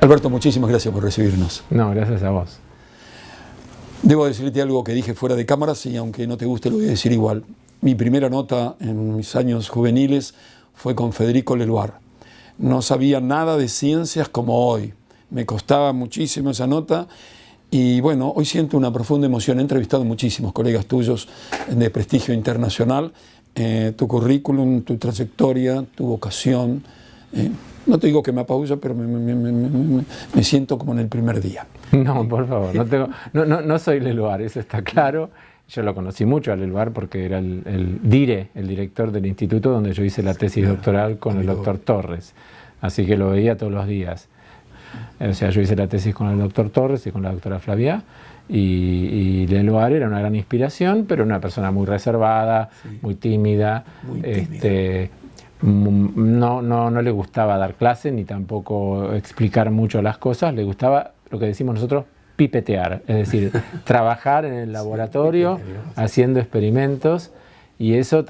Alberto, muchísimas gracias por recibirnos. No, gracias a vos. Debo decirte algo que dije fuera de cámaras y aunque no te guste lo voy a decir igual. Mi primera nota en mis años juveniles fue con Federico Leloir. No sabía nada de ciencias como hoy. Me costaba muchísimo esa nota y bueno, hoy siento una profunda emoción. He entrevistado a muchísimos colegas tuyos de prestigio internacional. Tu currículum, tu trayectoria, tu vocación. No te digo que me apabulla, pero me siento como en el primer día. No, por favor, no soy Leloir, eso está claro. Yo lo conocí mucho a Leloir porque era el director del instituto donde yo hice la tesis doctoral con el doctor Torres. Así que lo veía todos los días. O sea, yo hice la tesis con el doctor Torres y con la doctora Flavia. Y Leloir era una gran inspiración, pero una persona muy reservada, sí, muy tímida. No le gustaba dar clase ni tampoco explicar mucho las cosas. Le gustaba lo que decimos nosotros, pipetear, es decir, trabajar en el laboratorio, haciendo experimentos. Y eso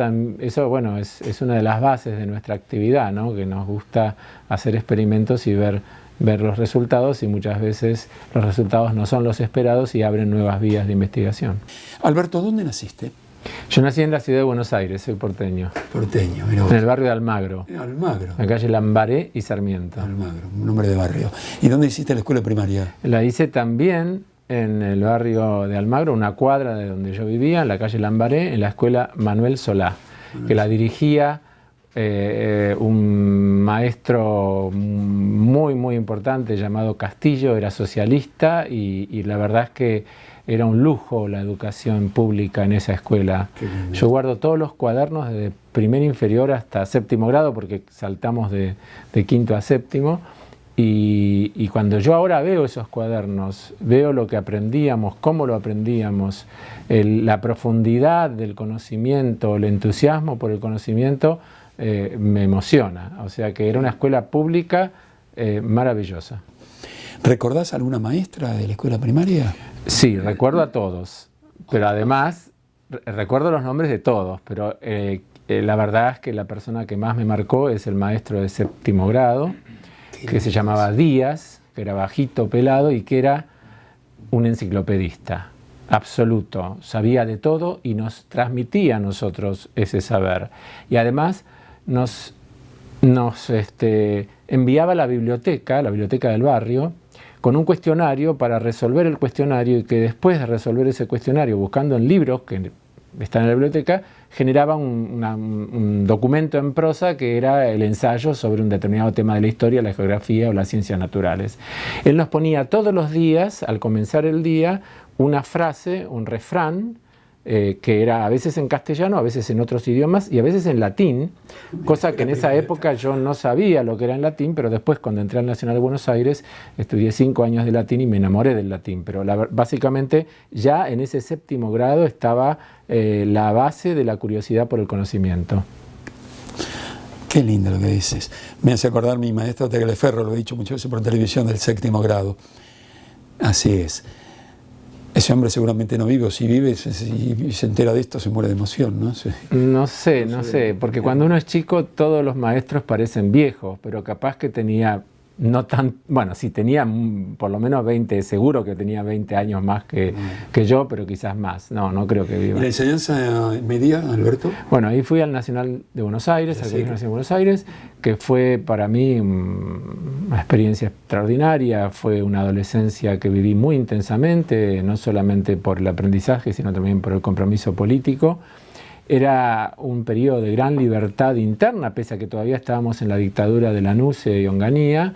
bueno, es una de las bases de nuestra actividad, ¿no? Que nos gusta hacer experimentos y ver los resultados, y muchas veces los resultados no son los esperados y abren nuevas vías de investigación. Alberto, ¿dónde naciste? Yo nací en la ciudad de Buenos Aires, soy porteño. Porteño, mira vos. En el barrio de Almagro. Almagro. En la calle Lambaré y Sarmiento. Almagro, un nombre de barrio. ¿Y dónde hiciste la escuela primaria? La hice también en el barrio de Almagro, una cuadra de donde yo vivía, en la calle Lambaré, en la escuela Manuel Solá, que la dirigía un maestro muy importante llamado Castillo. Era socialista y la verdad es que era un lujo la educación pública en esa escuela. Yo guardo todos los cuadernos desde primer inferior hasta séptimo grado, porque saltamos de quinto a séptimo, y cuando yo ahora veo esos cuadernos, veo lo que aprendíamos, cómo lo aprendíamos, la profundidad del conocimiento, el entusiasmo por el conocimiento, me emociona. O sea que era una escuela pública maravillosa. ¿Recordás alguna maestra de la escuela primaria? Sí, recuerdo a todos, pero además recuerdo los nombres de todos, pero la verdad es que la persona que más me marcó es el maestro de séptimo grado, que se llamaba Díaz, que era bajito, pelado y que era un enciclopedista absoluto, sabía de todo y nos transmitía a nosotros ese saber. Y además nos enviaba a la biblioteca del barrio, con un cuestionario para resolver el cuestionario, y que después de resolver ese cuestionario, buscando en libros que están en la biblioteca, generaba un documento en prosa que era el ensayo sobre un determinado tema de la historia, la geografía o las ciencias naturales. Él nos ponía todos los días, al comenzar el día, una frase, un refrán, que era a veces en castellano, a veces en otros idiomas y a veces en latín, cosa que en esa época yo no sabía lo que era en latín, pero después cuando entré al Nacional de Buenos Aires estudié 5 años de latín y me enamoré del latín, pero básicamente ya en ese séptimo grado estaba la base de la curiosidad por el conocimiento. Qué lindo lo que dices. Me hace acordar mi maestro Tagliaferro, lo he dicho muchas veces por televisión, del séptimo grado. Así es. Ese hombre seguramente no vive, o si vive y se entera de esto se muere de emoción, ¿no? Sí. No sé, porque cuando uno es chico todos los maestros parecen viejos, pero capaz que tenía no tan, bueno, sí tenía por lo menos 20, seguro que tenía 20 años más que yo, pero quizás más. No creo que viva. ¿Y la enseñanza media, Alberto? Bueno, ahí fui al Nacional de Buenos Aires, al Colegio Nacional de Buenos Aires, que fue para mí una experiencia extraordinaria. Fue una adolescencia que viví muy intensamente, no solamente por el aprendizaje, sino también por el compromiso político. Era un periodo de gran libertad interna, pese a que todavía estábamos en la dictadura de Lanusse y Onganía,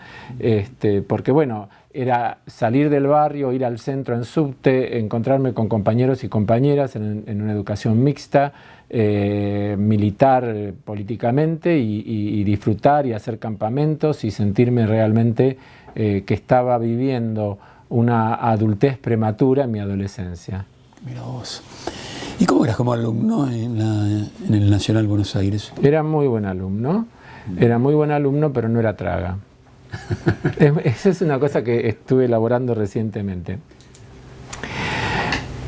porque bueno, era salir del barrio, ir al centro en subte, encontrarme con compañeros y compañeras en una educación mixta, militar políticamente, y disfrutar y hacer campamentos y sentirme realmente que estaba viviendo una adultez prematura en mi adolescencia. Mira vos. ¿Y cómo eras como alumno en el Nacional Buenos Aires? Era muy buen alumno, pero no era traga. Esa es una cosa que estuve elaborando recientemente.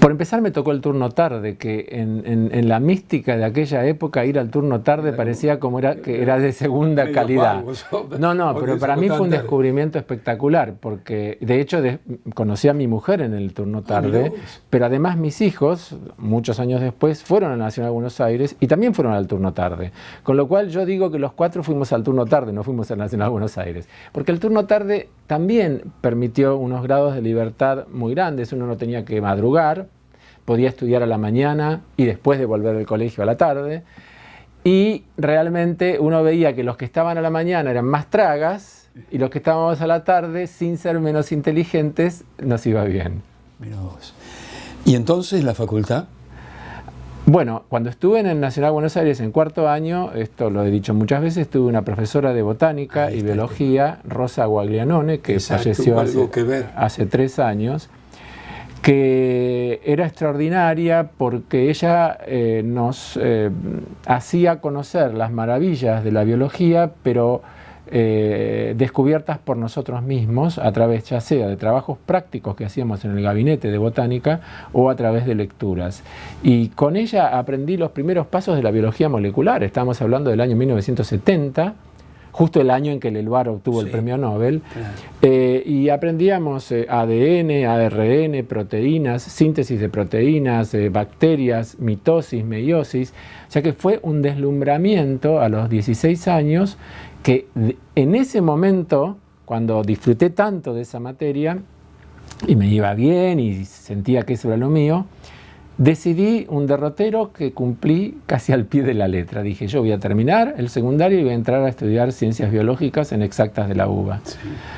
Por empezar me tocó el turno tarde, que en la mística de aquella época ir al turno tarde parecía como que era de segunda calidad. No, pero para mí fue un descubrimiento espectacular, porque de hecho conocí a mi mujer en el turno tarde, pero además mis hijos, muchos años después, fueron a la Nacional de Buenos Aires y también fueron al turno tarde. Con lo cual yo digo que los 4 fuimos al turno tarde, no fuimos a la Nacional de Buenos Aires. Porque el turno tarde también permitió unos grados de libertad muy grandes, uno no tenía que madrugar, podía estudiar a la mañana y después de volver del colegio a la tarde. Y realmente uno veía que los que estaban a la mañana eran más tragas y los que estábamos a la tarde, sin ser menos inteligentes, nos iba bien. Mirá vos. ¿Y entonces la facultad? Bueno, cuando estuve en el Nacional de Buenos Aires en 4º año, esto lo he dicho muchas veces, tuve una profesora de botánica y biología, Rosa Guaglianone, que falleció hace 3 años, que era extraordinaria porque ella nos hacía conocer las maravillas de la biología, pero descubiertas por nosotros mismos a través ya sea de trabajos prácticos que hacíamos en el gabinete de botánica o a través de lecturas. Y con ella aprendí los primeros pasos de la biología molecular. Estamos hablando del año 1970, justo el año en que Leloir obtuvo el premio Nobel, y aprendíamos ADN, ARN, proteínas, síntesis de proteínas, bacterias, mitosis, meiosis, o sea que fue un deslumbramiento a los 16 años que en ese momento, cuando disfruté tanto de esa materia, y me iba bien y sentía que eso era lo mío, decidí un derrotero que cumplí casi al pie de la letra. Dije, yo voy a terminar el secundario y voy a entrar a estudiar ciencias biológicas en Exactas de la UBA. Sí.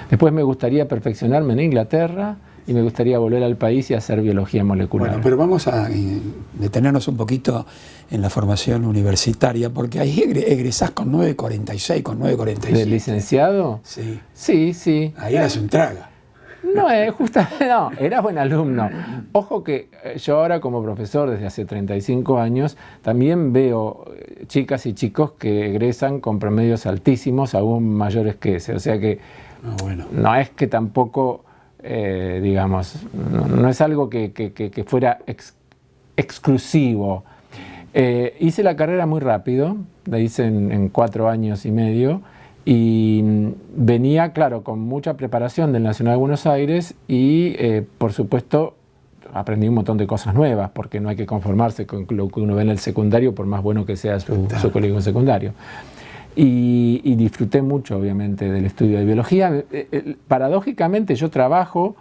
Después me gustaría perfeccionarme en Inglaterra y me gustaría volver al país y hacer biología molecular. Bueno, pero vamos a detenernos un poquito en la formación universitaria, porque ahí egresás con 9.46, con 9.47. ¿De licenciado? Sí. Sí, sí. Ahí eras un traga. No, no, era buen alumno. Ojo que yo ahora como profesor desde hace 35 años también veo chicas y chicos que egresan con promedios altísimos, aún mayores que ese. O sea que no es que tampoco, digamos, no es algo que fuera exclusivo. Hice la carrera muy rápido, la hice en 4 años y medio. Y venía, claro, con mucha preparación del Nacional de Buenos Aires y, por supuesto, aprendí un montón de cosas nuevas, porque no hay que conformarse con lo que uno ve en el secundario, por más bueno que sea su colegio secundario. Y disfruté mucho, obviamente, del estudio de biología. Paradójicamente, yo trabajo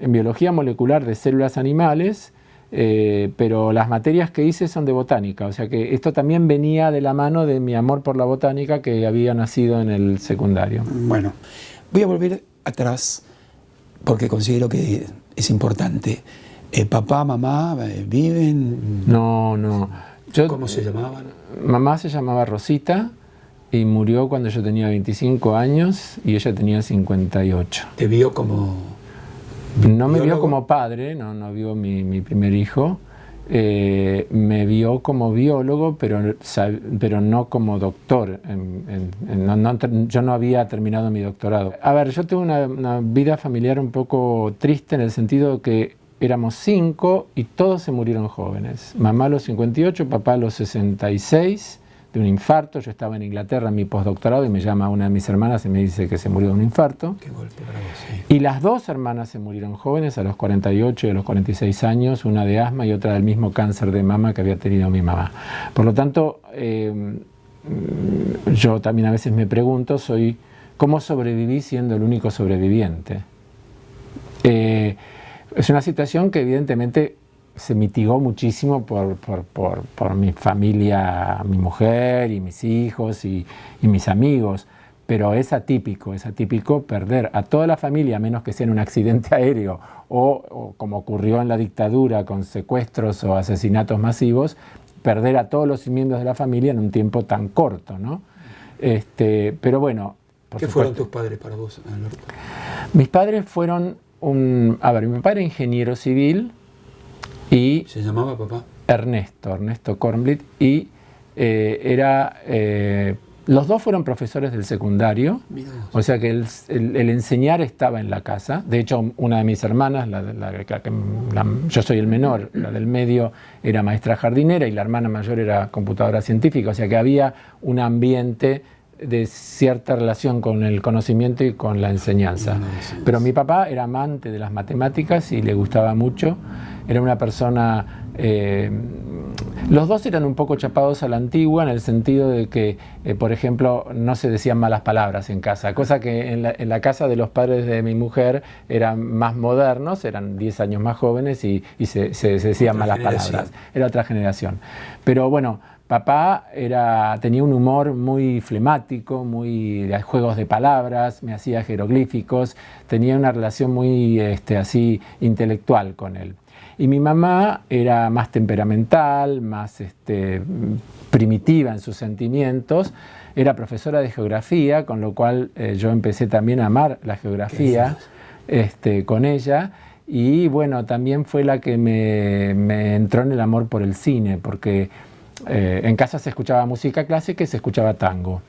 en biología molecular de células animales, pero las materias que hice son de botánica, o sea que esto también venía de la mano de mi amor por la botánica que había nacido en el secundario. Bueno, voy a volver atrás porque considero que es importante. ¿Papá, mamá viven? No. ¿Cómo se llamaban? Mamá se llamaba Rosita y murió cuando yo tenía 25 años y ella tenía 58. ¿Te vio como...? No me vio como padre, no vio mi primer hijo, me vio como biólogo, pero no como doctor. Yo no había terminado mi doctorado. A ver, yo tuve una vida familiar un poco triste en el sentido que éramos 5 y todos se murieron jóvenes. Mamá a los 58, papá a los 66. De un infarto. Yo estaba en Inglaterra en mi postdoctorado y me llama una de mis hermanas y me dice que se murió de un infarto. Qué golpe para vos, sí. Y las 2 hermanas se murieron jóvenes, a los 48 y a los 46 años, una de asma y otra del mismo cáncer de mama que había tenido mi mamá. Por lo tanto, yo también a veces me pregunto, ¿cómo sobreviví siendo el único sobreviviente? Es una situación que evidentemente se mitigó muchísimo por mi familia, mi mujer y mis hijos y mis amigos, pero es atípico perder a toda la familia, a menos que sea en un accidente aéreo o como ocurrió en la dictadura con secuestros o asesinatos masivos, perder a todos los miembros de la familia en un tiempo tan corto, ¿no? Pero bueno... ¿Qué fueron tus padres para vos, Alberto? Mis padres fueron mi papá era ingeniero civil. Y ¿se llamaba papá? Ernesto Kornblit, y era Los dos fueron profesores del secundario, o sea que el enseñar estaba en la casa. De hecho, una de mis hermanas, yo soy el menor, la del medio era maestra jardinera y la hermana mayor era computadora científica, o sea que había un ambiente de cierta relación con el conocimiento y con la enseñanza. Pero mi papá era amante de las matemáticas y le gustaba mucho. Era una persona... los dos eran un poco chapados a la antigua en el sentido de que, por ejemplo, no se decían malas palabras en casa, cosa que en la casa de los padres de mi mujer eran más modernos, eran 10 años más jóvenes y se decían malas palabras. Era otra generación. Pero bueno, papá tenía un humor muy flemático, muy de juegos de palabras, me hacía jeroglíficos, tenía una relación muy así intelectual con él. Y mi mamá era más temperamental, más primitiva en sus sentimientos, era profesora de geografía, con lo cual yo empecé también a amar la geografía con ella. Y bueno, también fue la que me entró en el amor por el cine, porque en casa se escuchaba música clásica y se escuchaba tango.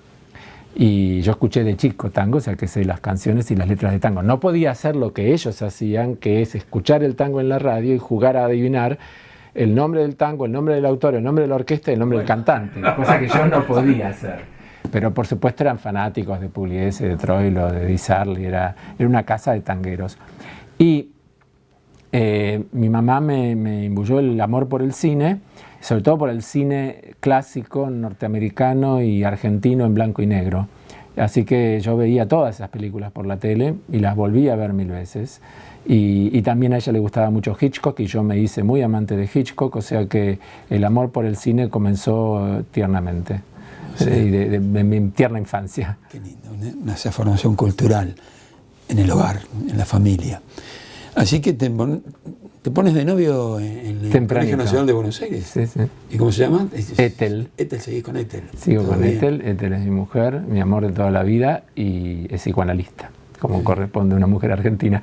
Y yo escuché de chico tango, o sea que sé las canciones y las letras de tango. No podía hacer lo que ellos hacían, que es escuchar el tango en la radio y jugar a adivinar el nombre del tango, el nombre del autor, el nombre de la orquesta y el nombre del cantante, cosa que yo no podía hacer. Pero por supuesto eran fanáticos de Pugliese, de Troilo, de Di Sarli, era una casa de tangueros. Y mi mamá me imbuyó el amor por el cine, sobre todo por el cine clásico norteamericano y argentino en blanco y negro. Así que yo veía todas esas películas por la tele y las volví a ver 1000 veces. Y también a ella le gustaba mucho Hitchcock y yo me hice muy amante de Hitchcock, o sea que el amor por el cine comenzó tiernamente, de mi tierna infancia. Qué lindo, una formación cultural en el hogar, en la familia. Así que te pones de novio en el Colegio Nacional de Buenos Aires. Sí, sí. ¿Y cómo se llama? Ethel. Ethel, seguís con Ethel. Sigo con Ethel. Ethel es mi mujer, mi amor de toda la vida y es psicoanalista, como corresponde a una mujer argentina.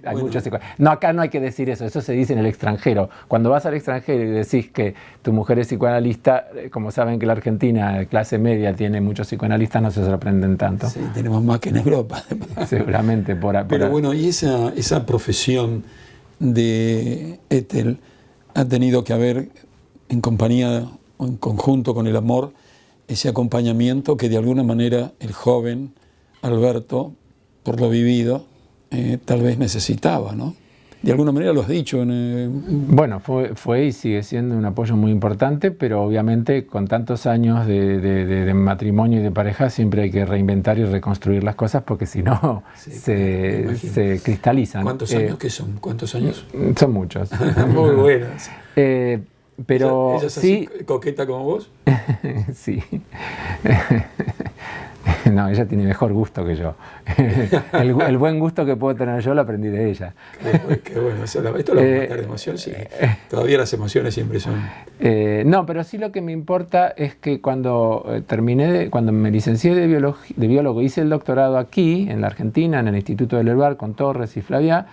Hay muchos no, acá no hay que decir eso se dice en el extranjero. Cuando vas al extranjero y decís que tu mujer es psicoanalista, como saben que la Argentina, clase media, tiene muchos psicoanalistas, no se sorprenden tanto. Sí, tenemos más que en Europa. Seguramente. Pero bueno, y esa profesión de Ethel ha tenido que haber, en compañía o en conjunto con el amor, ese acompañamiento que de alguna manera el joven Alberto, por lo vivido, tal vez necesitaba, ¿no? De alguna manera lo has dicho. Bueno, fue y sigue siendo un apoyo muy importante, pero obviamente con tantos años de matrimonio y de pareja siempre hay que reinventar y reconstruir las cosas porque si no se cristalizan. ¿Cuántos años que son? ¿Cuántos años? Son muchos. Muy buenas. Pero ¿Ella es sí, así coqueta como vos? Sí. No, ella tiene mejor gusto que yo. El buen gusto que puedo tener yo lo aprendí de ella. Qué bueno. Esto lo va a matar de emoción, sí. Todavía las emociones siempre son... No, pero sí lo que me importa es que cuando cuando me licencié de biólogo, hice el doctorado aquí, en la Argentina, en el Instituto del Elbar, con Torres y Flavia,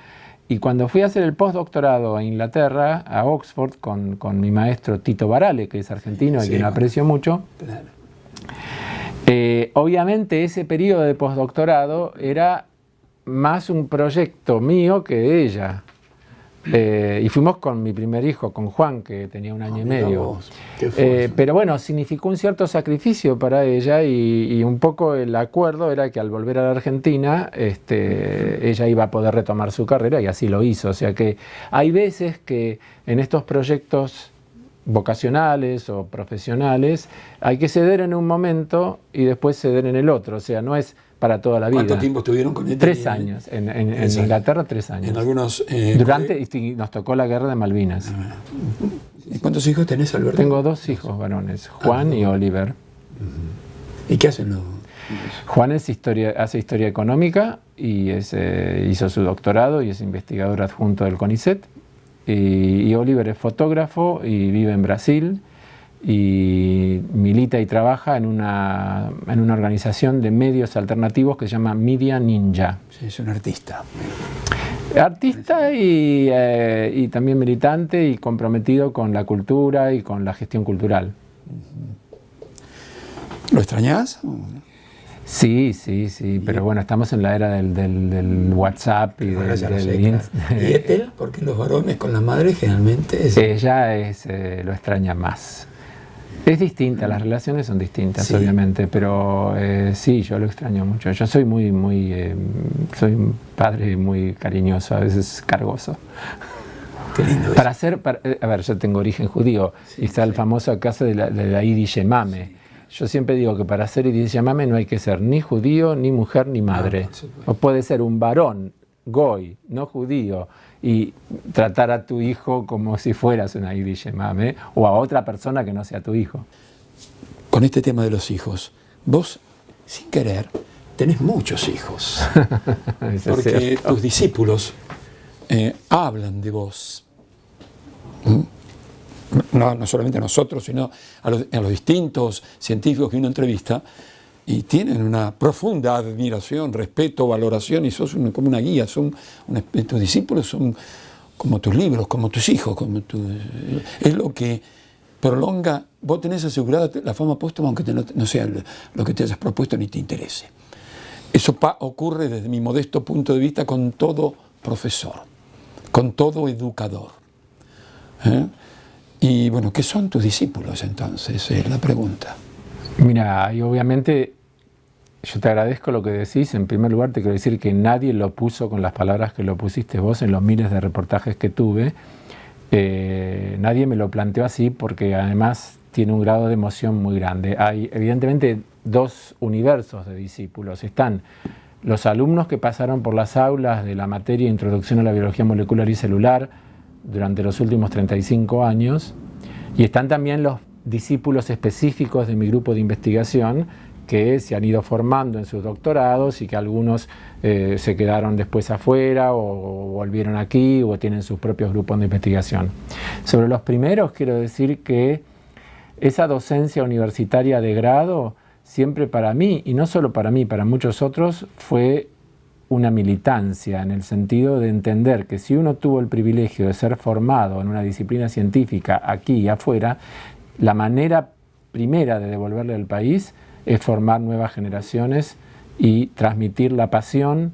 y cuando fui a hacer el postdoctorado a Inglaterra, a Oxford, con mi maestro Tito Barale, que es argentino y quien aprecio mucho, claro. Obviamente ese periodo de postdoctorado era más un proyecto mío que de ella. Y fuimos con mi primer hijo, con Juan, que tenía 1 año y medio. Pero bueno, significó un cierto sacrificio para ella y un poco el acuerdo era que al volver a la Argentina ella iba a poder retomar su carrera y así lo hizo. O sea que hay veces que en estos proyectos vocacionales o profesionales hay que ceder en un momento y después ceder en el otro, o sea, no es para toda la vida. ¿Cuánto tiempo estuvieron con él? 3 años, en Inglaterra 3 años. En algunos... y nos tocó la guerra de Malvinas. ¿Y cuántos hijos tenés, Alberto? Tengo 2 hijos varones, Juan y Oliver. ¿Y qué hacen los...? Juan hace historia económica y hizo su doctorado y es investigador adjunto del CONICET. Y Oliver es fotógrafo y vive en Brasil y milita y trabaja en una organización de medios alternativos que se llama Media Ninja. Sí, es un artista. Artista y también militante y comprometido con la cultura y con la gestión cultural. ¿Lo extrañás? Sí, pero bueno, estamos en la era del WhatsApp y Ahora ya lo sé, del claro. ¿Y él? Porque los varones con la madre generalmente Ella lo extraña más. Es distinta, las relaciones son distintas, sí, obviamente, pero sí, yo lo extraño mucho. Yo soy soy un padre muy cariñoso, a veces cargoso. Qué lindo a ver, yo tengo origen judío, sí, y está el famoso caso de la Yiddish Yemame. Sí. Yo siempre digo que para ser Yiddish Yemame no hay que ser ni judío, ni mujer, ni madre. O puede ser un varón, goy, no judío, y tratar a tu hijo como si fueras una Yiddish Yemame, o a otra persona que no sea tu hijo. Con este tema de los hijos, vos, sin querer, tenés muchos hijos. Porque tus discípulos hablan de vos. No solamente a nosotros, sino a los distintos científicos que uno entrevista, y tienen una profunda admiración, respeto, valoración, y sos como una guía. Tus discípulos son como tus libros, como tus hijos, es lo que prolonga. Vos tenés asegurada la fama póstuma, aunque no sea lo que te hayas propuesto ni te interese. Eso ocurre desde mi modesto punto de vista con todo profesor, con todo educador. Y bueno, ¿qué son tus discípulos entonces? Es la pregunta. Mira, y obviamente yo te agradezco lo que decís. En primer lugar te quiero decir que nadie lo puso con las palabras que lo pusiste vos en los miles de reportajes que tuve. Nadie me lo planteó así, porque además tiene un grado de emoción muy grande. Hay evidentemente dos universos de discípulos. Están los alumnos que pasaron por las aulas de la materia Introducción a la Biología Molecular y Celular durante los últimos 35 años, y están también los discípulos específicos de mi grupo de investigación que se han ido formando en sus doctorados y que algunos se quedaron después afuera o volvieron aquí o tienen sus propios grupos de investigación. Sobre los primeros quiero decir que esa docencia universitaria de grado siempre para mí, y no solo para mí, para muchos otros, fue una militancia, en el sentido de entender que si uno tuvo el privilegio de ser formado en una disciplina científica aquí y afuera, la manera primera de devolverle al país es formar nuevas generaciones y transmitir la pasión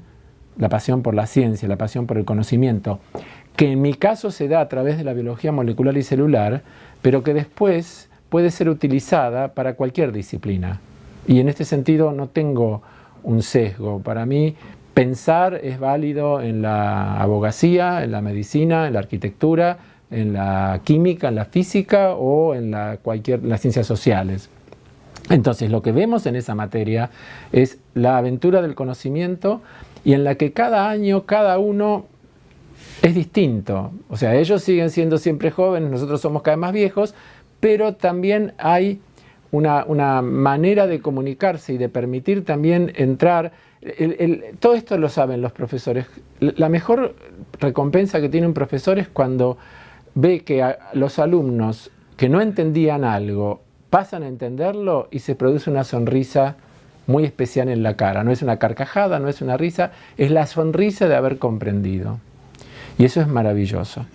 por la ciencia, la pasión por el conocimiento, que en mi caso se da a través de la biología molecular y celular, pero que después puede ser utilizada para cualquier disciplina. Y en este sentido no tengo un sesgo. Para mí, pensar es válido en la abogacía, en la medicina, en la arquitectura, en la química, en la física o en las ciencias sociales. Entonces, lo que vemos en esa materia es la aventura del conocimiento, y en la que cada año, cada uno es distinto. O sea, ellos siguen siendo siempre jóvenes, nosotros somos cada vez más viejos, pero también hay una manera de comunicarse y de permitir también entrar. Todo esto lo saben los profesores. La mejor recompensa que tiene un profesor es cuando ve que a los alumnos que no entendían algo pasan a entenderlo y se produce una sonrisa muy especial en la cara. No es una carcajada, no es una risa, es la sonrisa de haber comprendido. Y eso es maravilloso.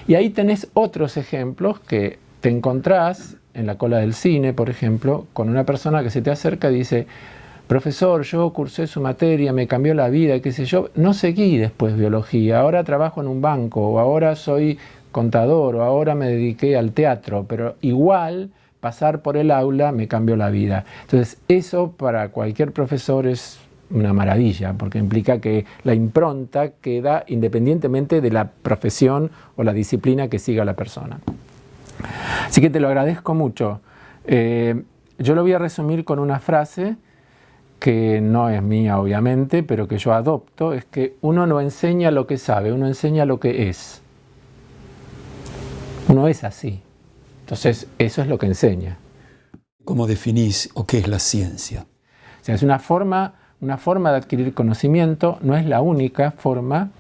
Y ahí tenés otros ejemplos que te encontrás en la cola del cine, por ejemplo, con una persona que se te acerca y dice: profesor, yo cursé su materia, me cambió la vida, qué sé yo, no seguí después biología, ahora trabajo en un banco, o ahora soy contador, o ahora me dediqué al teatro, pero igual pasar por el aula me cambió la vida. Entonces, eso para cualquier profesor es una maravilla, porque implica que la impronta queda independientemente de la profesión o la disciplina que siga la persona. Así que te lo agradezco mucho. Yo lo voy a resumir con una frase que no es mía, obviamente, pero que yo adopto: es que uno no enseña lo que sabe, uno enseña lo que es. Uno es así. Entonces, eso es lo que enseña. ¿Cómo definís o qué es la ciencia? O sea, es una forma de adquirir conocimiento, no es la única forma,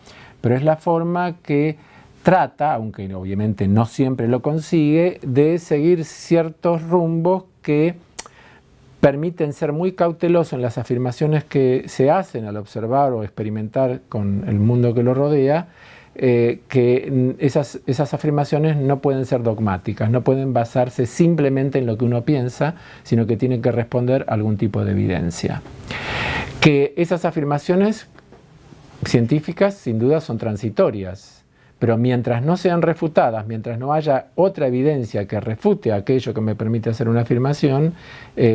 pero es la forma que trata, aunque obviamente no siempre lo consigue, de seguir ciertos rumbos que permiten ser muy cautelosos en las afirmaciones que se hacen al observar o experimentar con el mundo que lo rodea, que esas afirmaciones no pueden ser dogmáticas, no pueden basarse simplemente en lo que uno piensa, sino que tienen que responder a algún tipo de evidencia. Que esas afirmaciones científicas sin duda son transitorias, pero mientras no sean refutadas, mientras no haya otra evidencia que refute aquello que me permite hacer una afirmación,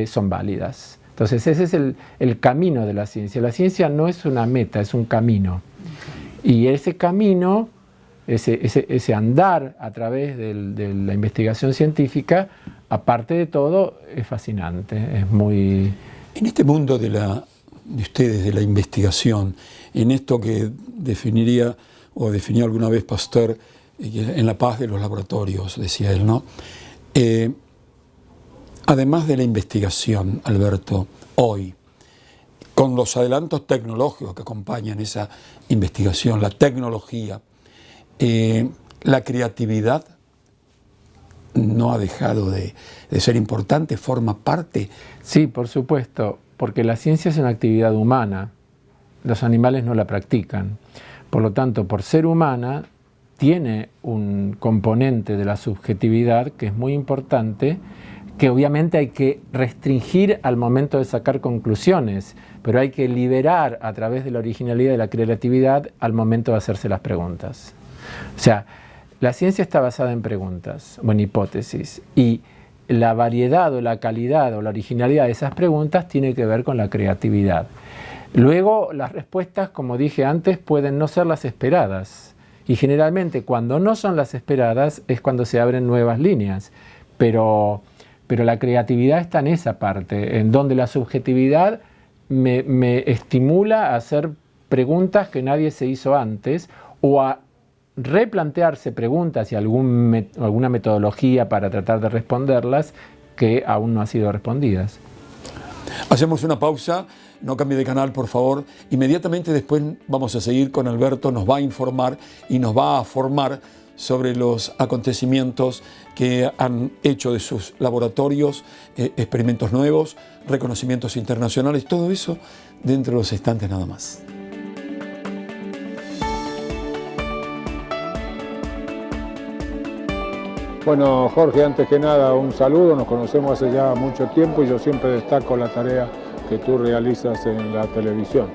son válidas. Entonces ese es el camino de la ciencia. La ciencia no es una meta, es un camino. Y ese camino, ese andar a través de la investigación científica, aparte de todo, es fascinante, es muy... En este mundo de ustedes, de la investigación, en esto que definió alguna vez Pasteur, en la paz de los laboratorios, decía él, ¿no? Además de la investigación, Alberto, hoy, con los adelantos tecnológicos que acompañan esa investigación, la tecnología, la creatividad no ha dejado de ser importante, forma parte. Sí, por supuesto, porque la ciencia es una actividad humana, los animales no la practican. Por lo tanto, por ser humana, tiene un componente de la subjetividad que es muy importante, que obviamente hay que restringir al momento de sacar conclusiones, pero hay que liberar a través de la originalidad y la creatividad al momento de hacerse las preguntas. O sea, la ciencia está basada en preguntas o en hipótesis, y la variedad o la calidad o la originalidad de esas preguntas tiene que ver con la creatividad. Luego, las respuestas, como dije antes, pueden no ser las esperadas, y generalmente cuando no son las esperadas es cuando se abren nuevas líneas, pero la creatividad está en esa parte, en donde la subjetividad me estimula a hacer preguntas que nadie se hizo antes, o a replantearse preguntas y alguna metodología para tratar de responderlas que aún no han sido respondidas. Hacemos una pausa, no cambie de canal, por favor. Inmediatamente después vamos a seguir con Alberto, nos va a informar y nos va a formar sobre los acontecimientos que han hecho de sus laboratorios, experimentos nuevos, reconocimientos internacionales, todo eso dentro de los instantes nada más. Bueno, Jorge, antes que nada un saludo, nos conocemos hace ya mucho tiempo y yo siempre destaco la tarea que tú realizas en la televisión.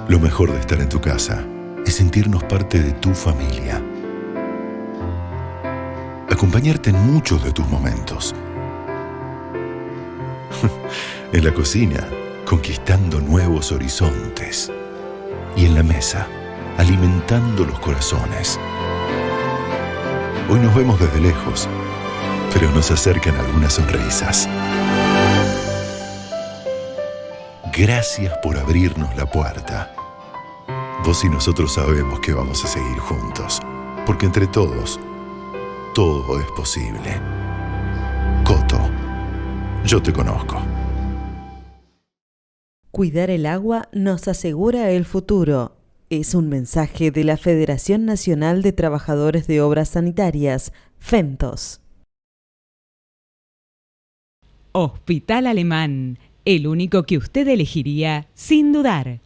Lo mejor de estar en tu casa es sentirnos parte de tu familia. Acompañarte en muchos de tus momentos. En la cocina, conquistando nuevos horizontes. Y en la mesa, alimentando los corazones. Hoy nos vemos desde lejos, pero nos acercan algunas sonrisas. Gracias por abrirnos la puerta. Vos y nosotros sabemos que vamos a seguir juntos, porque entre todos, todo es posible. Coto, yo te conozco. Cuidar el agua nos asegura el futuro. Es un mensaje de la Federación Nacional de Trabajadores de Obras Sanitarias, FENTOS. Hospital Alemán, el único que usted elegiría sin dudar.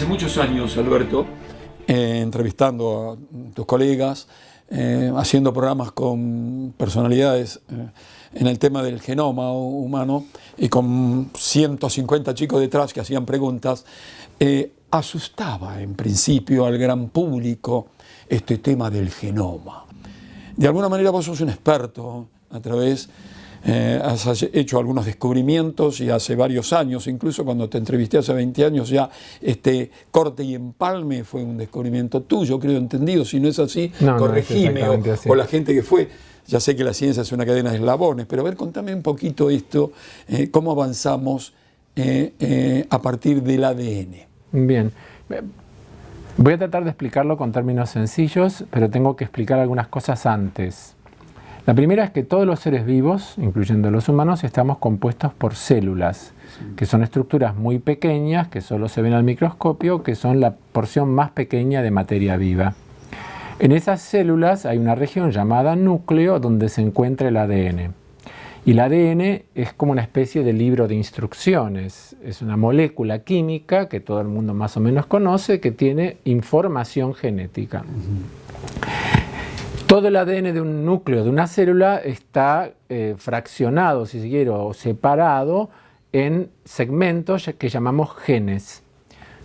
hace muchos años, Alberto, entrevistando a tus colegas, haciendo programas con personalidades en el tema del genoma humano y con 150 chicos detrás que hacían preguntas, asustaba en principio al gran público este tema del genoma. De alguna manera vos sos un experto a través... has hecho algunos descubrimientos y hace varios años, incluso cuando te entrevisté hace 20 años, ya este corte y empalme fue un descubrimiento tuyo, creo entendido. Si no es así, corregime, o la gente que fue. Ya sé que la ciencia es una cadena de eslabones, pero a ver, contame un poquito esto, cómo avanzamos a partir del ADN. Bien. Voy a tratar de explicarlo con términos sencillos, pero tengo que explicar algunas cosas antes. La primera es que todos los seres vivos, incluyendo los humanos, estamos compuestos por células, que son estructuras muy pequeñas, que solo se ven al microscopio, que son la porción más pequeña de materia viva. En esas células hay una región llamada núcleo donde se encuentra el ADN. Y el ADN es como una especie de libro de instrucciones. Es una molécula química que todo el mundo más o menos conoce, que tiene información genética. Todo el ADN de un núcleo, de una célula, está fraccionado, si se quiere, o separado en segmentos que llamamos genes.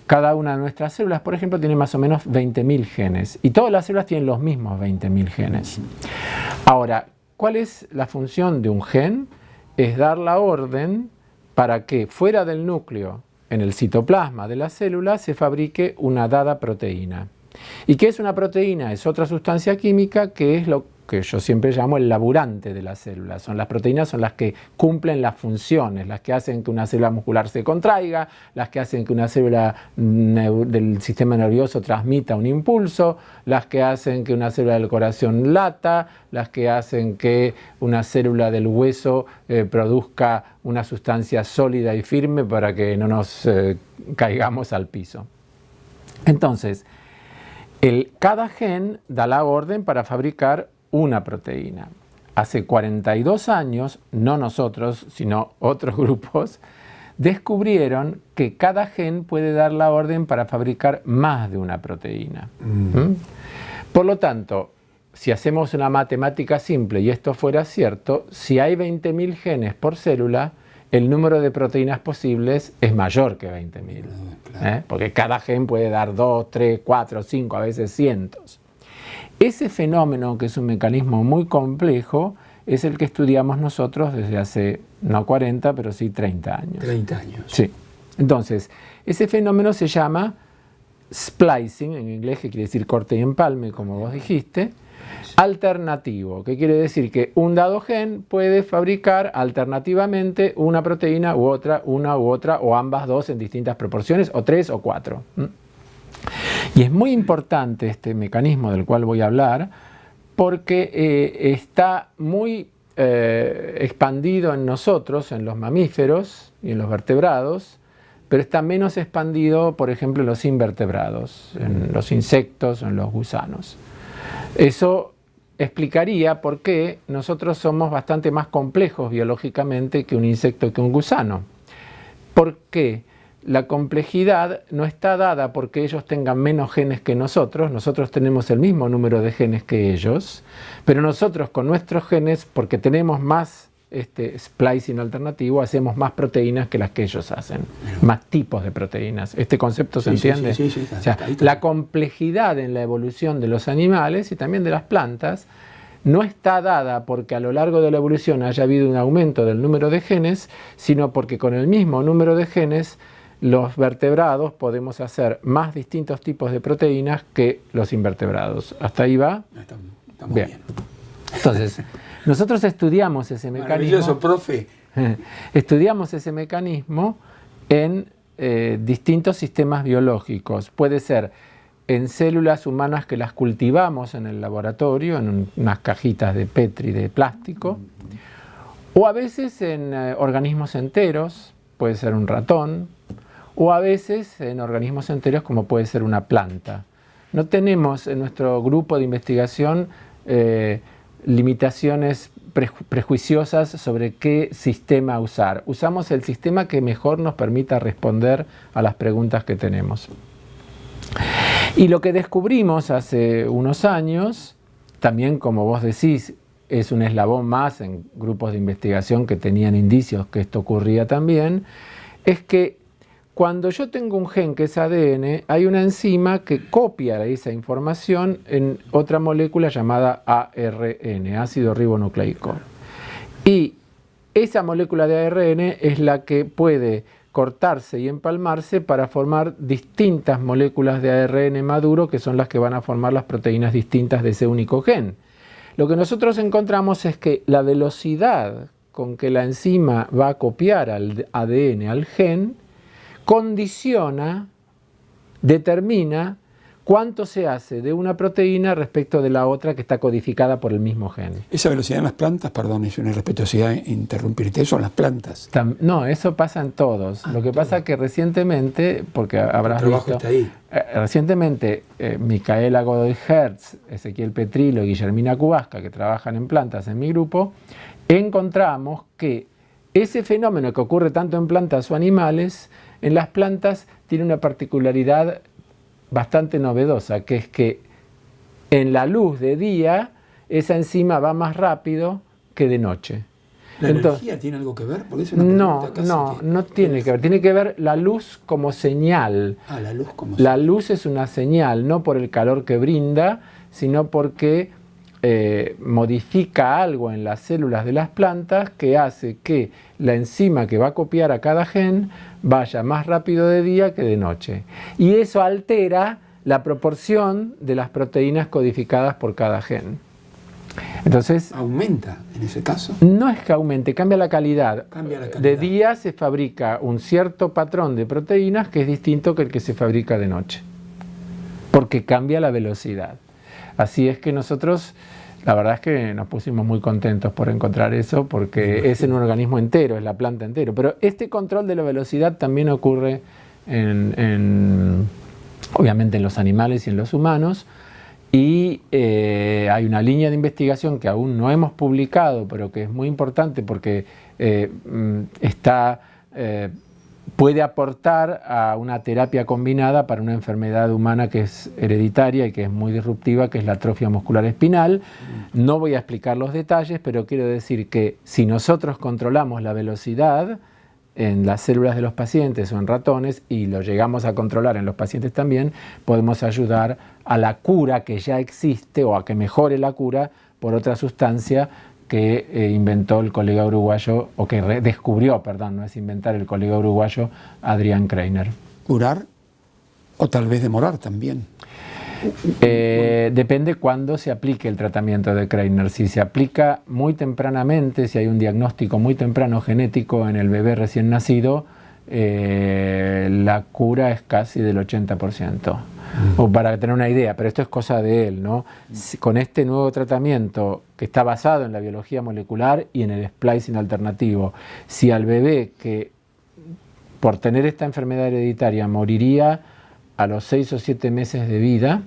Cada una de nuestras células, por ejemplo, tiene más o menos 20.000 genes. Y todas las células tienen los mismos 20.000 genes. Ahora, ¿cuál es la función de un gen? Es dar la orden para que fuera del núcleo, en el citoplasma de la célula, se fabrique una dada proteína. ¿Y qué es una proteína? Es otra sustancia química que es lo que yo siempre llamo el laburante de la célula. Las proteínas son las que cumplen las funciones, las que hacen que una célula muscular se contraiga, las que hacen que una célula del sistema nervioso transmita un impulso, las que hacen que una célula del corazón lata, las que hacen que una célula del hueso produzca una sustancia sólida y firme para que no nos caigamos al piso. Entonces, cada gen da la orden para fabricar una proteína. Hace 42 años, no nosotros, sino otros grupos, descubrieron que cada gen puede dar la orden para fabricar más de una proteína. Por lo tanto, si hacemos una matemática simple y esto fuera cierto, si hay 20.000 genes por célula, el número de proteínas posibles es mayor que 20.000. Claro. Porque cada gen puede dar 2, 3, 4, 5, a veces cientos. Ese fenómeno, que es un mecanismo muy complejo, es el que estudiamos nosotros desde hace, no 40, pero sí 30 años. 30 años. Sí. Entonces, ese fenómeno se llama splicing, en inglés, que quiere decir corte y empalme, como vos dijiste, alternativo, que quiere decir que un dado gen puede fabricar alternativamente una proteína u otra, una u otra, o ambas dos en distintas proporciones, o 3 o 4. Y es muy importante este mecanismo del cual voy a hablar, porque está muy expandido en nosotros, en los mamíferos y en los vertebrados, pero está menos expandido, por ejemplo, en los invertebrados, en los insectos o en los gusanos. Eso explicaría por qué nosotros somos bastante más complejos biológicamente que un insecto, que un gusano. ¿Por qué? La complejidad no está dada porque ellos tengan menos genes que nosotros tenemos el mismo número de genes que ellos, pero nosotros con nuestros genes, porque tenemos más splicing alternativo, hacemos más proteínas que las que ellos hacen, más tipos de proteínas. ¿Este concepto se entiende? Sí, o sea, la complejidad en la evolución de los animales y también de las plantas no está dada porque a lo largo de la evolución haya habido un aumento del número de genes, sino porque con el mismo número de genes los vertebrados podemos hacer más distintos tipos de proteínas que los invertebrados. ¿Hasta ahí va? Estamos bien. Entonces, nosotros estudiamos ese mecanismo. Maravilloso, profe. Estudiamos ese mecanismo en distintos sistemas biológicos. Puede ser en células humanas que las cultivamos en el laboratorio, en unas cajitas de Petri de plástico, o a veces en organismos enteros, puede ser un ratón, o a veces en organismos enteros como puede ser una planta. No tenemos en nuestro grupo de investigación limitaciones prejuiciosas sobre qué sistema usar. Usamos el sistema que mejor nos permita responder a las preguntas que tenemos. Y lo que descubrimos hace unos años, también como vos decís, es un eslabón más en grupos de investigación que tenían indicios que esto ocurría también, es que cuando yo tengo un gen que es ADN, hay una enzima que copia esa información en otra molécula llamada ARN, ácido ribonucleico. Y esa molécula de ARN es la que puede cortarse y empalmarse para formar distintas moléculas de ARN maduro, que son las que van a formar las proteínas distintas de ese único gen. Lo que nosotros encontramos es que la velocidad con que la enzima va a copiar al ADN, al gen, condiciona, determina cuánto se hace de una proteína respecto de la otra que está codificada por el mismo gen. Esa velocidad en las plantas, perdón, es una irrespetuosidad interrumpirte, eso en las plantas. No, eso pasa en todos. Lo que pasa es que recientemente, porque habrás visto, está ahí. Recientemente Micaela Godoy Hertz, Ezequiel Petrilo y Guillermina Kubasca, que trabajan en plantas en mi grupo, encontramos que ese fenómeno que ocurre tanto en plantas o animales, en las plantas tiene una particularidad bastante novedosa, que es que en la luz de día esa enzima va más rápido que de noche. ¿La energía tiene algo que ver? Porque es una no tiene que ver. Tiene que ver la luz como señal. La luz como señal. La luz es una señal, no por el calor que brinda, sino porque modifica algo en las células de las plantas que hace que la enzima que va a copiar a cada gen vaya más rápido de día que de noche. Y eso altera la proporción de las proteínas codificadas por cada gen. Entonces, ¿aumenta en ese caso? No es que aumente, cambia la calidad. De día se fabrica un cierto patrón de proteínas que es distinto que el que se fabrica de noche, porque cambia la velocidad. Así es que nosotros, la verdad es que nos pusimos muy contentos por encontrar eso, porque es en un organismo entero, es la planta entero. Pero este control de la velocidad también ocurre obviamente en los animales y en los humanos. Y hay una línea de investigación que aún no hemos publicado, pero que es muy importante porque puede aportar a una terapia combinada para una enfermedad humana que es hereditaria y que es muy disruptiva, que es la atrofia muscular espinal. No voy a explicar los detalles, pero quiero decir que si nosotros controlamos la velocidad en las células de los pacientes o en ratones, y lo llegamos a controlar en los pacientes también, podemos ayudar a la cura que ya existe o a que mejore la cura por otra sustancia que inventó el colega uruguayo, o que descubrió, perdón, no es inventar, el colega uruguayo Adrian Kreiner. ¿Curar o tal vez demorar también? Depende cuándo se aplique el tratamiento de Kreiner. Si se aplica muy tempranamente, si hay un diagnóstico muy temprano genético en el bebé recién nacido, la cura es casi del 80%. O para tener una idea, pero esto es cosa de él, ¿no? Con este nuevo tratamiento que está basado en la biología molecular y en el splicing alternativo, si al bebé que por tener esta enfermedad hereditaria moriría a los 6 o 7 meses de vida,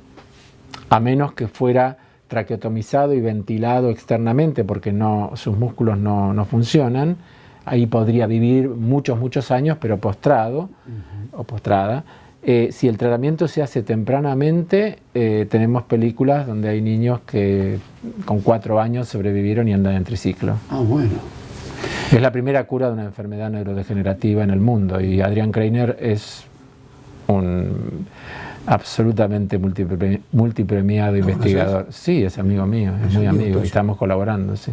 a menos que fuera traqueotomizado y ventilado externamente porque sus músculos no funcionan, ahí podría vivir muchos años, pero postrado o postrada. Si el tratamiento se hace tempranamente, tenemos películas donde hay niños que con 4 años sobrevivieron y andan en triciclo. Bueno. Es la primera cura de una enfermedad neurodegenerativa en el mundo, y Adrian Kreiner es un absolutamente multipremiado investigador. Sí, es amigo mío, es muy amigo, y estamos colaborando, sí.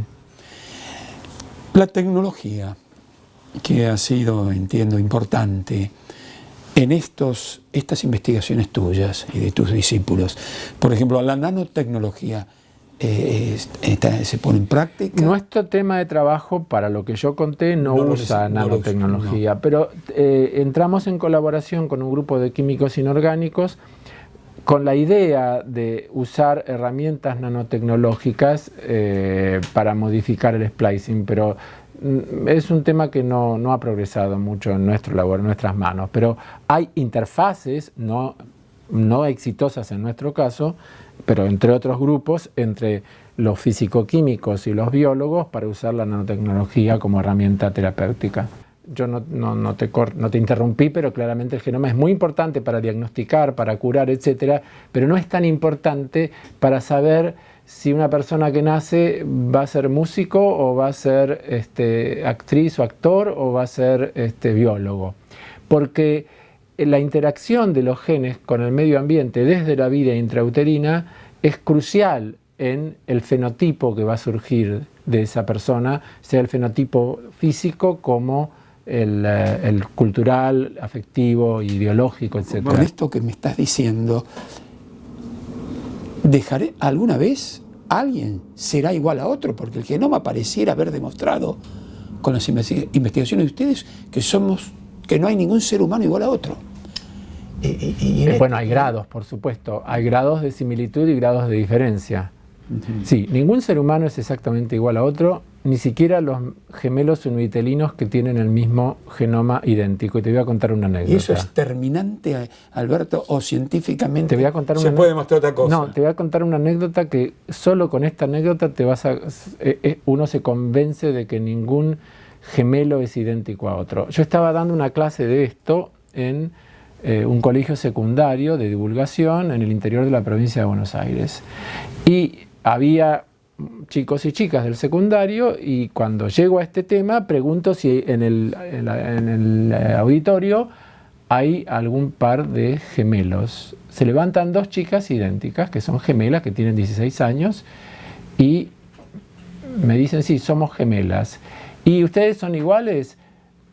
La tecnología, que ha sido, entiendo, importante en estas investigaciones tuyas y de tus discípulos. Por ejemplo, la nanotecnología, ¿se pone en práctica? Nuestro tema de trabajo, para lo que yo conté, no usa nanotecnología, pero entramos en colaboración con un grupo de químicos inorgánicos con la idea de usar herramientas nanotecnológicas para modificar el splicing, pero es un tema que no ha progresado mucho en nuestro labor, en nuestras manos, pero hay interfaces no exitosas en nuestro caso, pero entre otros grupos, entre los físico-químicos y los biólogos, para usar la nanotecnología como herramienta terapéutica. yo no te interrumpí, pero claramente el genoma es muy importante para diagnosticar, para curar, etcétera, pero no es tan importante para saber si una persona que nace va a ser músico o va a ser actriz o actor o va a ser biólogo. Porque la interacción de los genes con el medio ambiente desde la vida intrauterina es crucial en el fenotipo que va a surgir de esa persona, sea el fenotipo físico como el cultural, afectivo, ideológico, etc. Con esto que me estás diciendo, ¿dejaré alguna vez alguien será igual a otro? Porque el genoma pareciera haber demostrado con las investigaciones de ustedes que no hay ningún ser humano igual a otro. Bueno, hay grados, por supuesto. Hay grados de similitud y grados de diferencia. Sí, ningún ser humano es exactamente igual a otro, ni siquiera los gemelos univitelinos que tienen el mismo genoma idéntico. Y te voy a contar una anécdota. ¿Y eso es terminante, Alberto, o científicamente te voy a contar se puede demostrar otra cosa? No, te voy a contar una anécdota que solo con esta anécdota uno se convence de que ningún gemelo es idéntico a otro. Yo estaba dando una clase de esto en un colegio secundario de divulgación en el interior de la provincia de Buenos Aires. Y había chicos y chicas del secundario y cuando llego a este tema pregunto si en el auditorio hay algún par de gemelos. Se levantan dos chicas idénticas, que son gemelas, que tienen 16 años, y me dicen, sí, somos gemelas. ¿Y ustedes son iguales?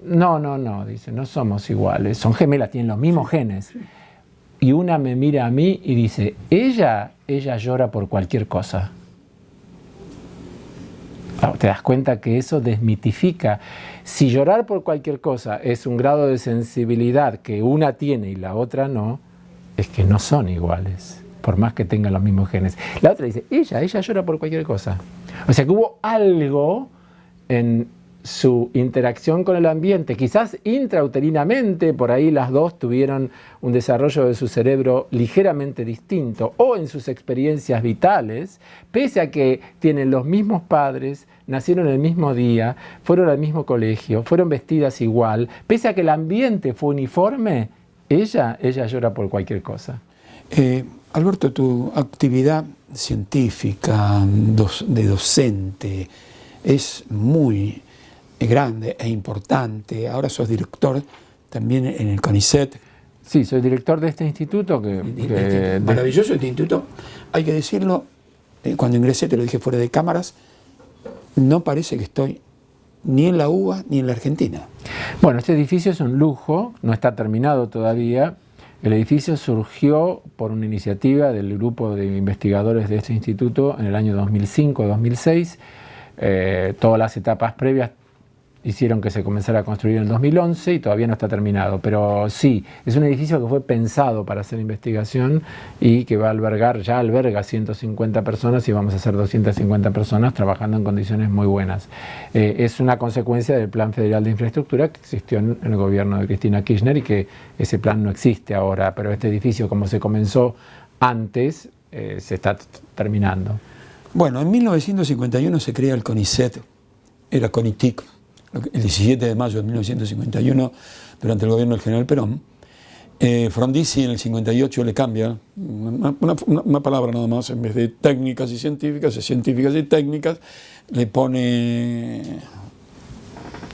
No, dicen, no somos iguales, son gemelas, tienen los mismos genes. Y una me mira a mí y dice, ella llora por cualquier cosa. Te das cuenta que eso desmitifica. Si llorar por cualquier cosa es un grado de sensibilidad que una tiene y la otra no, es que no son iguales, por más que tengan los mismos genes. La otra dice, ella llora por cualquier cosa. O sea que hubo algo en su interacción con el ambiente, quizás intrauterinamente, por ahí las dos tuvieron un desarrollo de su cerebro ligeramente distinto, o en sus experiencias vitales, pese a que tienen los mismos padres, nacieron el mismo día, fueron al mismo colegio, fueron vestidas igual, pese a que el ambiente fue uniforme, ella llora por cualquier cosa. Alberto, tu actividad científica, de docente, es muy grande e importante. Ahora sos director también en el CONICET. Sí, soy director de este instituto. Maravilloso este instituto. Hay que decirlo, cuando ingresé, te lo dije fuera de cámaras, no parece que estoy ni en la UBA ni en la Argentina. Bueno, este edificio es un lujo, no está terminado todavía. El edificio surgió por una iniciativa del grupo de investigadores de este instituto en el año 2005-2006. Todas las etapas previas hicieron que se comenzara a construir en el 2011 y todavía no está terminado, pero sí, es un edificio que fue pensado para hacer investigación y que va a albergar, ya alberga 150 personas y vamos a hacer 250 personas trabajando en condiciones muy buenas. Es una consecuencia del Plan Federal de Infraestructura que existió en el gobierno de Cristina Kirchner y que ese plan no existe ahora, pero este edificio, como se comenzó antes, se está terminando. Bueno, en 1951 se crea el CONICET, era CONITIC, el 17 de mayo de 1951, durante el gobierno del general Perón. Frondizi en el 58 le cambia una palabra nada más, en vez de técnicas y científicas, es científicas y técnicas, le pone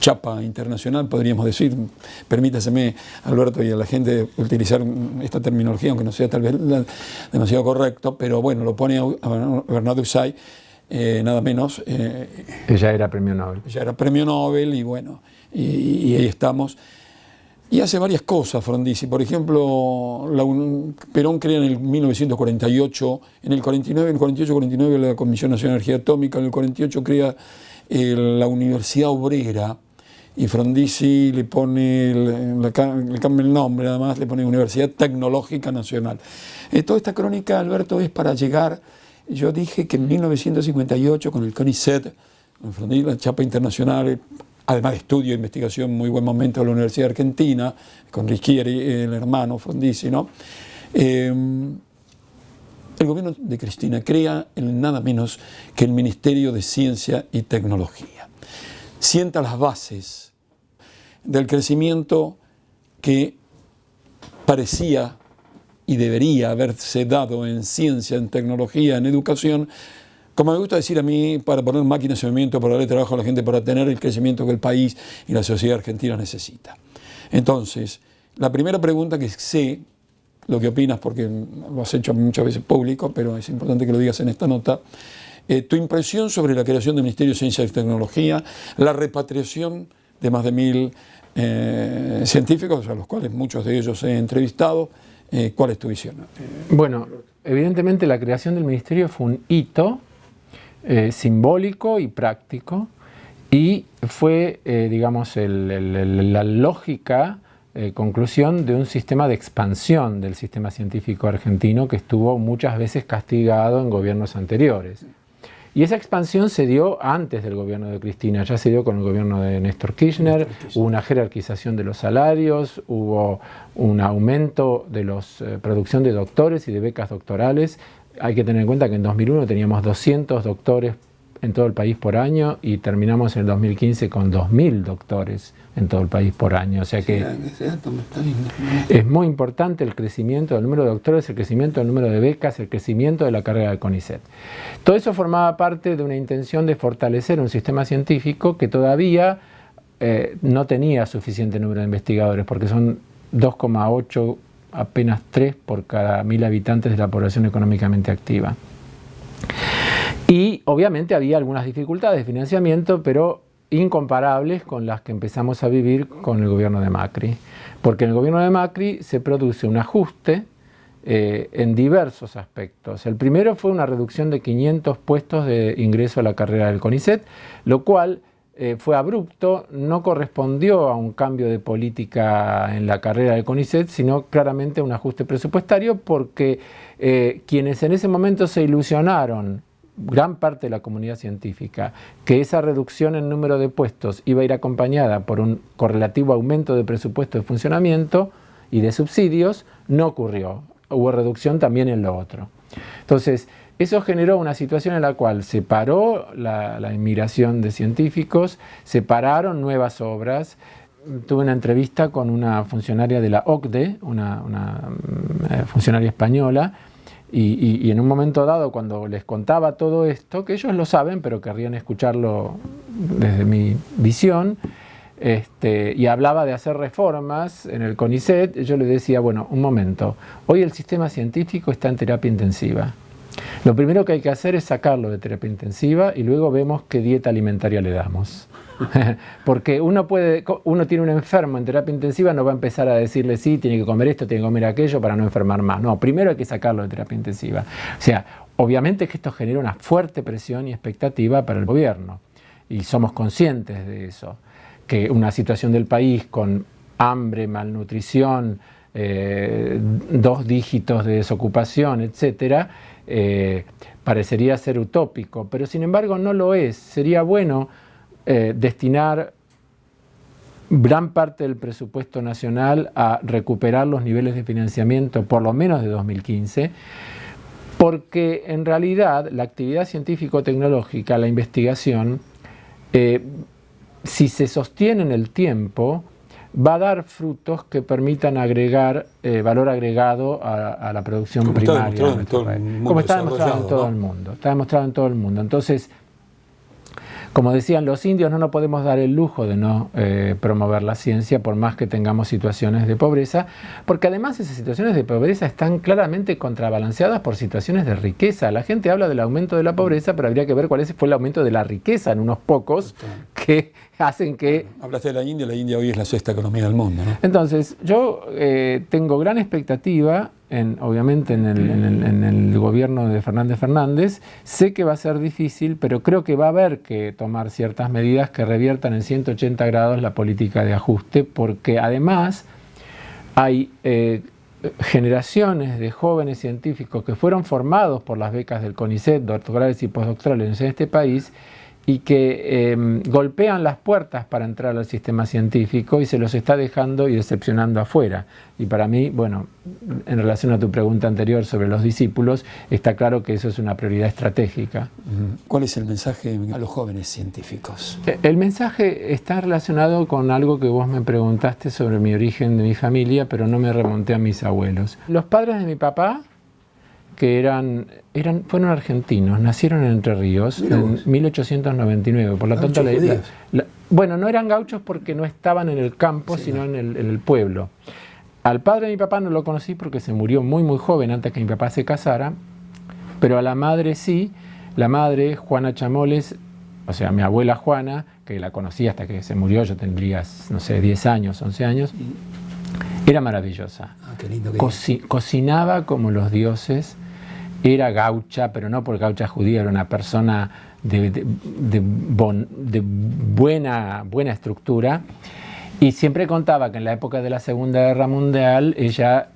chapa internacional, podríamos decir. Permítaseme, Alberto, y a la gente utilizar esta terminología, aunque no sea tal vez demasiado correcto, pero bueno, lo pone a Bernardo Usay, nada menos. Ella era premio Nobel. Ella era premio Nobel y bueno, y ahí estamos. Y hace varias cosas Frondizi. Por ejemplo, Perón crea en el 1948, en el 49, en el 48-49 la Comisión Nacional de Energía Atómica, en el 48 crea la Universidad Obrera y Frondizi le cambia el nombre, nada más le pone Universidad Tecnológica Nacional. Toda esta crónica, Alberto, es para llegar. Yo dije que en 1958 con el CONICET, con Frondizi, la chapa internacional, además de estudio e investigación, muy buen momento de la Universidad Argentina, con Rischieri, el hermano Frondizi, ¿no? El gobierno de Cristina crea nada menos que el Ministerio de Ciencia y Tecnología. Sienta las bases del crecimiento que parecía y debería haberse dado en ciencia, en tecnología, en educación, como me gusta decir a mí, para poner máquinas en movimiento, para darle trabajo a la gente, para tener el crecimiento que el país y la sociedad argentina necesita. Entonces, la primera pregunta, que sé lo que opinas, porque lo has hecho muchas veces público, pero es importante que lo digas en esta nota, tu impresión sobre la creación del Ministerio de Ciencia y Tecnología, la repatriación de más de 1000 científicos, a los cuales muchos de ellos he entrevistado. ¿Cuál es tu visión? Bueno, evidentemente la creación del ministerio fue un hito simbólico y práctico, y fue, digamos, la lógica conclusión de un sistema de expansión del sistema científico argentino que estuvo muchas veces castigado en gobiernos anteriores. Y esa expansión se dio antes del gobierno de Cristina, ya se dio con el gobierno de Néstor Kirchner, hubo una jerarquización de los salarios, hubo un aumento de la producción de doctores y de becas doctorales. Hay que tener en cuenta que en 2001 teníamos 200 doctores en todo el país por año y terminamos en el 2015 con 2000 doctores en todo el país por año. O sea que es muy importante el crecimiento del número de doctores, el crecimiento del número de becas, el crecimiento de la carrera del CONICET. Todo eso formaba parte de una intención de fortalecer un sistema científico que todavía no tenía suficiente número de investigadores, porque son 2,8, apenas 3 por cada 1000 habitantes de la población económicamente activa. Y obviamente había algunas dificultades de financiamiento, pero incomparables con las que empezamos a vivir con el gobierno de Macri. Porque en el gobierno de Macri se produce un ajuste en diversos aspectos. El primero fue una reducción de 500 puestos de ingreso a la carrera del CONICET, lo cual fue abrupto, no correspondió a un cambio de política en la carrera del CONICET, sino claramente a un ajuste presupuestario, porque quienes en ese momento se ilusionaron, gran parte de la comunidad científica, que esa reducción en número de puestos iba a ir acompañada por un correlativo aumento de presupuesto de funcionamiento y de subsidios, no ocurrió. Hubo reducción también en lo otro. Entonces, eso generó una situación en la cual se paró la inmigración de científicos, se pararon nuevas obras. Tuve una entrevista con una funcionaria de la OCDE, una funcionaria española, y en un momento dado, cuando les contaba todo esto, que ellos lo saben, pero querrían escucharlo desde mi visión, y hablaba de hacer reformas en el CONICET, yo le decía, bueno, un momento, hoy el sistema científico está en terapia intensiva. Lo primero que hay que hacer es sacarlo de terapia intensiva y luego vemos qué dieta alimentaria le damos. Porque uno tiene un enfermo en terapia intensiva, no va a empezar a decirle sí, tiene que comer esto, tiene que comer aquello para no enfermar más. No, primero hay que sacarlo de terapia intensiva. O sea, obviamente que esto genera una fuerte presión y expectativa para el gobierno. Y somos conscientes de eso. Que una situación del país con hambre, malnutrición, 2 dígitos de desocupación, etcétera, parecería ser utópico, pero sin embargo no lo es. Sería bueno destinar gran parte del presupuesto nacional a recuperar los niveles de financiamiento, por lo menos de 2015, porque en realidad la actividad científico-tecnológica, la investigación, si se sostiene en el tiempo, va a dar frutos que permitan agregar valor agregado a la producción primaria. Como está demostrado en todo el mundo. Está demostrado en todo el mundo. Entonces, como decían los indios, no nos podemos dar el lujo de no promover la ciencia por más que tengamos situaciones de pobreza, porque además esas situaciones de pobreza están claramente contrabalanceadas por situaciones de riqueza. La gente habla del aumento de la pobreza, pero habría que ver cuál fue el aumento de la riqueza en unos pocos que hacen que... Hablaste de la India hoy es la 6ª economía del mundo, ¿no? Entonces, yo tengo gran expectativa, obviamente en el gobierno de Fernández. Sé que va a ser difícil, pero creo que va a haber que tomar ciertas medidas que reviertan en 180 grados la política de ajuste, porque además hay generaciones de jóvenes científicos que fueron formados por las becas del CONICET, doctorales y postdoctorales en este país, y que golpean las puertas para entrar al sistema científico y se los está dejando y decepcionando afuera. Y para mí, bueno, en relación a tu pregunta anterior sobre los discípulos, está claro que eso es una prioridad estratégica. ¿Cuál es el mensaje a los jóvenes científicos? El mensaje está relacionado con algo que vos me preguntaste sobre mi origen de mi familia, pero no me remonté a mis abuelos. Los padres de mi papá, que fueron argentinos, nacieron en Entre Ríos en 1899, por lo tanto bueno, no eran gauchos porque no estaban en el campo, sino en el pueblo. Al padre de mi papá no lo conocí porque se murió muy muy joven antes que mi papá se casara, pero a la madre sí. La madre, Juana Chamoles, o sea, mi abuela Juana, que la conocí hasta que se murió, yo tendría, no sé, 10 años, 11 años, era maravillosa. Qué lindo que cocinaba como los dioses. Era gaucha, pero no por gaucha judía, era una persona de buena estructura. Y siempre contaba que en la época de la Segunda Guerra Mundial ella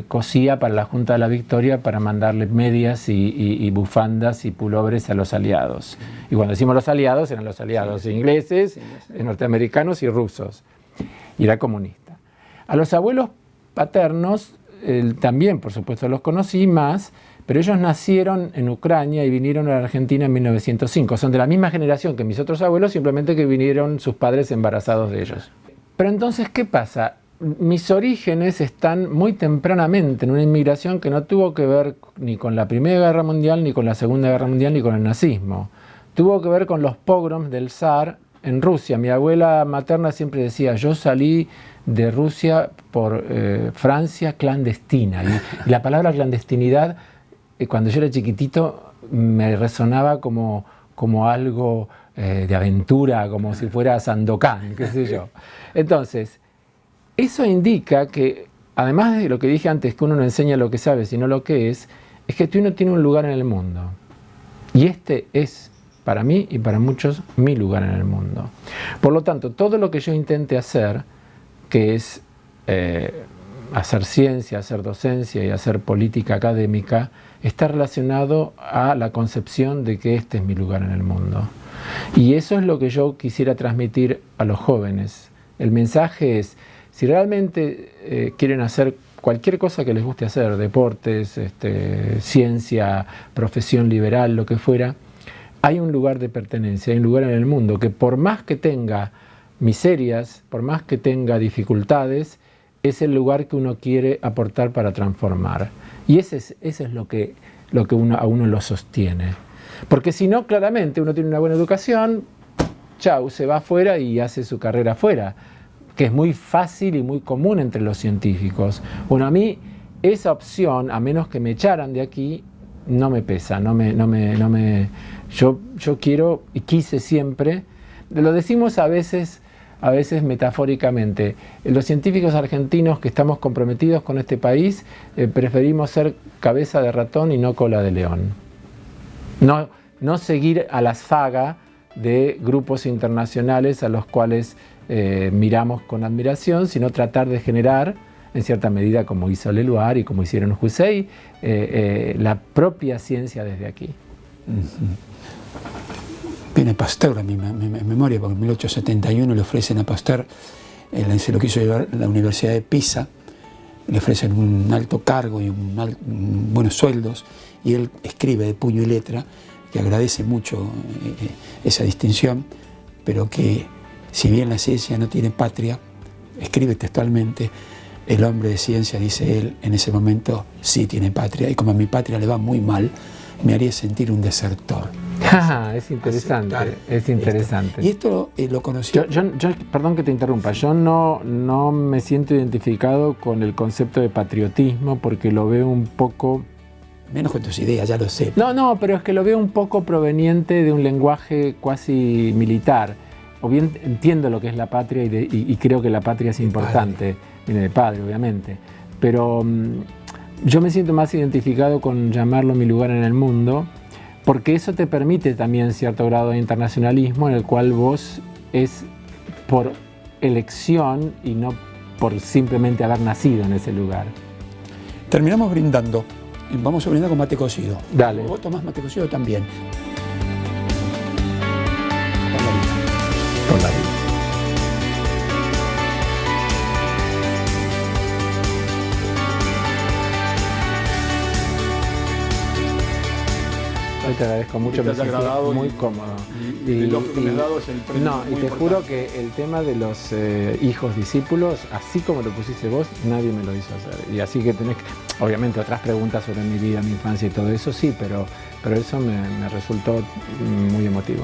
cosía para la Junta de la Victoria para mandarle medias y bufandas y pullovers a los aliados. Y cuando decimos los aliados, eran los aliados ingleses, norteamericanos y rusos. Y era comunista. A los abuelos paternos también, por supuesto, los conocí más, pero ellos nacieron en Ucrania y vinieron a la Argentina en 1905. Son de la misma generación que mis otros abuelos, simplemente que vinieron sus padres embarazados de ellos. Pero entonces, ¿qué pasa? Mis orígenes están muy tempranamente en una inmigración que no tuvo que ver ni con la Primera Guerra Mundial, ni con la Segunda Guerra Mundial, ni con el nazismo. Tuvo que ver con los pogroms del zar en Rusia. Mi abuela materna siempre decía, yo salí de Rusia por Francia clandestina. Y la palabra clandestinidad, cuando yo era chiquitito, me resonaba como algo de aventura, como si fuera Sandokan, qué sé yo. Entonces, eso indica que, además de lo que dije antes, que uno no enseña lo que sabe, sino lo que es que uno tiene un lugar en el mundo. Y este es, para mí y para muchos, mi lugar en el mundo. Por lo tanto, todo lo que yo intente hacer, que es hacer ciencia, hacer docencia y hacer política académica, está relacionado a la concepción de que este es mi lugar en el mundo. Y eso es lo que yo quisiera transmitir a los jóvenes. El mensaje es, si realmente quieren hacer cualquier cosa que les guste hacer, deportes, ciencia, profesión liberal, lo que fuera, hay un lugar de pertenencia, hay un lugar en el mundo que por más que tenga miserias, por más que tenga dificultades, es el lugar que uno quiere aportar para transformar. Y ese es lo que a uno lo sostiene. Porque si no, claramente uno tiene una buena educación, chau, se va afuera y hace su carrera afuera, que es muy fácil y muy común entre los científicos. Bueno, a mí esa opción, a menos que me echaran de aquí, no me pesa, yo quiero y quise siempre, lo decimos a veces metafóricamente, los científicos argentinos que estamos comprometidos con este país preferimos ser cabeza de ratón y no cola de león. No seguir a la saga de grupos internacionales a los cuales miramos con admiración, sino tratar de generar, en cierta medida como hizo Leluar y como hicieron Hussein, la propia ciencia desde aquí. Viene Pasteur a mi memoria, porque en 1871 le ofrecen a Pasteur, se lo quiso llevar a la Universidad de Pisa, le ofrecen un alto cargo y buenos sueldos, y él escribe de puño y letra que agradece mucho esa distinción, pero que si bien la ciencia no tiene patria, escribe textualmente, el hombre de ciencia, dice él, en ese momento sí tiene patria, y como a mi patria le va muy mal, me haría sentir un desertor. Es interesante, es interesante. Y esto lo conocí. Yo, perdón que te interrumpa, yo no me siento identificado con el concepto de patriotismo porque lo veo un poco... Menos con tus ideas, ya lo sé. No, pero es que lo veo un poco proveniente de un lenguaje cuasi militar. O bien entiendo lo que es la patria y creo que la patria es importante. Viene de padre, obviamente. Pero yo me siento más identificado con llamarlo mi lugar en el mundo, porque eso te permite también cierto grado de internacionalismo en el cual vos es por elección y no por simplemente haber nacido en ese lugar. Terminamos brindando. Vamos a brindar con mate cocido. Dale. ¿Vos tomás mate cocido también? con la vida. Hoy te agradezco mucho, me sentí muy cómodo. Y lo que me has dado es el premio. No, y te juro que el tema de los hijos discípulos, así como lo pusiste vos, nadie me lo hizo hacer. Y así que tenés, obviamente, otras preguntas sobre mi vida, mi infancia y todo eso, sí, pero eso me resultó muy emotivo.